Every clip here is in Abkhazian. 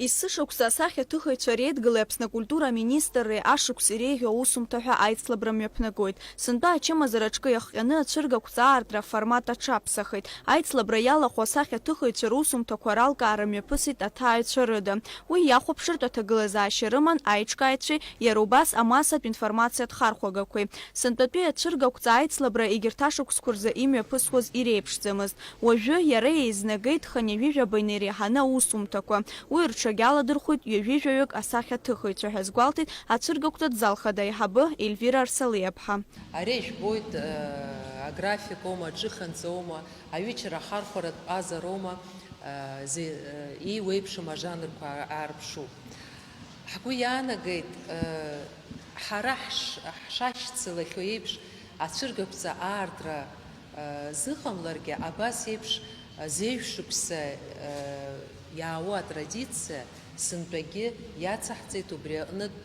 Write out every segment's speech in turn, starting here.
Исышықәса асахьаҭыхыҩцәа реидгылеи Аԥсны акультура аминистрреи ашықәс иреиӷьу аусумҭа ҳәа аицлабра мҩаԥнагоит. Сынтәа ачымазараҿкы иахҟьаны ацәыргақәҵа аартра аформат аҽаԥсахит. Аицлабра иалахәу асахьаҭыхыҩцәа русумҭақәа ралкаара мҩаԥысит аҭааҩцәа рыда. Уи иахәаԥшыртә аҭагылазаашьа рыман аиҿкааҩцәеи иара убас амассатә информациатә хархәагақәеи. Сынтәатәи ацәыргақәҵа аицлабра егьырҭ ашықәсқәа рзы имҩаԥысуаз иреиԥшӡамызт. Уажәы иара еизнагеит ханҩажәижәаба инареиҳаны аусумҭақәа. Уи рҽагьаладырхәит ҩажәижәаҩык асахьаҭыхыҩцәа ҳәа азгәалҭеит ацәыргақәҵа ҭзалхада аиҳабы Ельвира Арсалиаԥҳа. Ари ижәбоит аграфикоума, аҿыханҵоума, аҩычара ахархәаратә ҟазароума, иеиуеиԥшым ажанрқәа аарԥшуп. Ҳгәы иаанагеит ҳара ҳшашьцылахьоу еиԥш ацәыргақәҵа аартра зыҟамларгьы абас еиԥш зеиҩшықәса иаауа атрадициа сынтәагьы иацаҳҵеит. Убри аҟнытә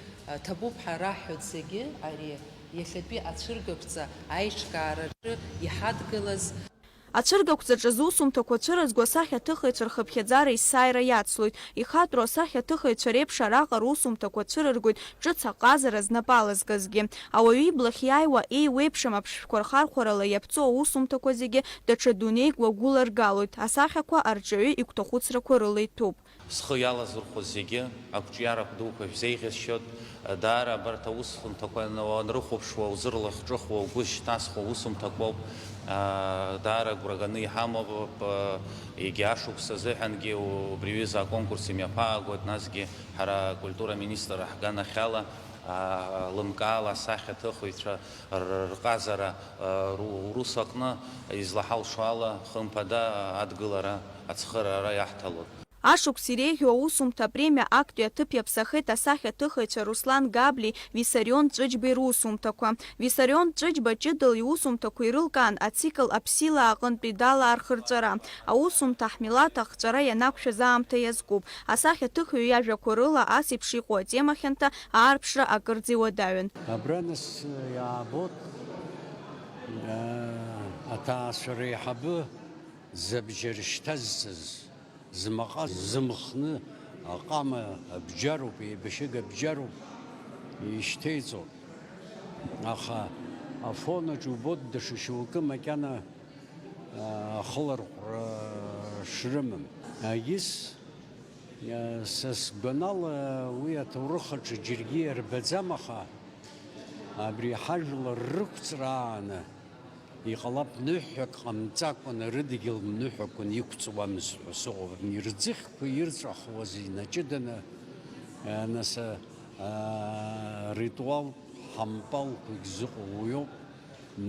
ҭабуп ҳәа раҳҳәоит зегьы ари иахьатәи ацәыргақәҵа аиҿкаараҿы иҳадгылаз. Ацәыргақәҵаҿы зусумҭақәа цәыразго асахьаҭыхыҩцәа рхыԥхьаӡара есааира иацлоит. Ихаҭәроу асахьаҭыхыҩцәа реиԥш араҟа русумҭақәа цәырыргоит ҿыц аҟазара знапалызгазгьы. Ауаҩы иблахь иааиуа еиуеиԥшым аԥшшәқәа рхархәарала иаԥҵоу аусумҭақәа зегьы даҽа дунеик уагәыларгалоит. Асахьақәа арҿаҩы игәҭахәыцрақәа рыла иҭәуп. Схы иалазырхәыз зегьы ақәҿиарақәа дуқәа шәзеиӷьасшьоит. Даара абарҭ аусумҭақәа уанрыхәаԥшуа, узырлахҿыхуа, угәы шьҭасуа аусумҭақәоуп. Даара агәраганы иҳамоуп. Егьи ашықәс азыҳәангьы убри аҩыза аконкурс имҩаԥаагоит. Насгьы ҳара акультура аминистр ҳганахьала лымкаала асахьаҭыхыҩцәа рҟазара рус аҟны излаҳалшо ала хымԥада адгылара, ацхыраара иаҳҭалоит. Ашықәс иреиӷьу аусумҭа апремиа актәи аҭыԥ иаԥсахеит асахьаҭыхыҩцәа Руслан Габли, Виссарион Ҵәыџьбеи русумҭақәа. Виссарион Ҵәыџьба Ҷыдал иусумҭақәа ирылкаан ацикл аԥсилаа аҟынтәи далаа рхырҵәара. Аусумҭа ҳмилаҭ ахҵәара ианақәшәаз аамҭа иазкуп. Асахьаҭыхыҩ иажәақәа рыла ас еиԥш иҟоу атема хьанҭа аарԥшра акырӡа иуадаҩын. Абра нас иаабот аҭаацәа реиҳабы забжьара шьҭазҵаз змаҟа зымхны аҟама абџьаруп, еибашьыга абџьаруп, ишьҭеиҵоит. Аха афонаҿ убот даҽа шьоукы макьана ахыларҟәра шрымам. Ис са сгәанала уи аҭоурых аҿы џьаргьы иарбаӡам, аха абри ҳажәлар рықәҵрааны иҟалап ныҳәак ҟамҵакәан рыдгьыл ныҳәақәан иқәҵуамызт ҳәа сыҟоуп. Рӡыхьқәа ирҵәахуаз инаҷыданы нас ритуал ҳампалқәагь зыҟоу уиоуп.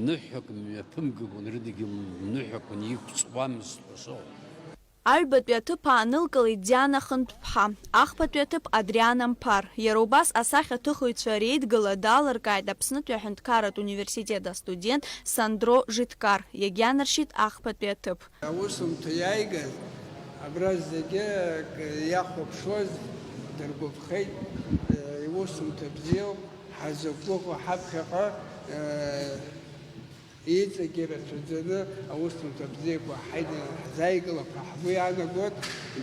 Ныҳәак мҩаԥымгакәан рыдгьыл ныҳәақәан иқәҵуамызт ҳәа сыҟоуп. Аҩбатәи аҭыԥ аанылкылеит Диана Хынтә-ԥҳа, ахԥатәи аҭыԥ Адриана Мԥар. Иара убас асахьаҭыхыҩцәа реидгыла далыркааит Аԥснытәи аҳәынҭқарратә университет астудент Сандро Житкар. Иагьианаршьит ахԥатәи аҭыԥ. Аусумҭа иааигаз абра зегьы иахәаԥшуаз дыргәаԥхеит. Иусумҭа бзиоуп, ҳазықәгәыӷуа ҳаԥхьаҟа иҵегьы рацәаӡаны аусумҭа бзиақәа ҳзааигылап ҳәа ҳгәы иаанагоит,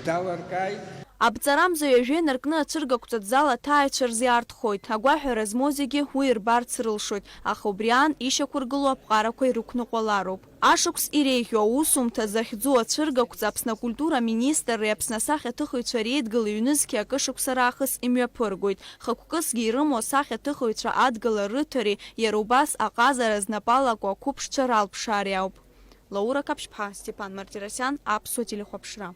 далыркааит. Абҵарамза ҩажәа инаркны ацәыргақәҵа ҭзала аҭааҩцәа рзиаарҭхоит. Агәаҳәара змоу зегьы уи ирбарц рылшоит, аха убри аан ишьақәыргылоу аԥҟарақәа ирықәныҟәалароуп. Ашықәс иреиӷьу аусумҭа захьӡу ацәыргақәҵа Аԥсны акультура аминистрреи Аԥсны асахьаҭыхыҩцәа реидгыла иҩнызқьи акы шықәса раахыс имҩаԥыргоит. Хықәкысгьы ирымоу асахьаҭыхыҩцәа адгыла рыҭареи иара убас аҟазара знапалакуа ақәыԥшцәа ралԥшаари ауп. Лаура Каԥшьԥҳа, Степан Мартиросиан, Аԥсуа телехәаԥшра.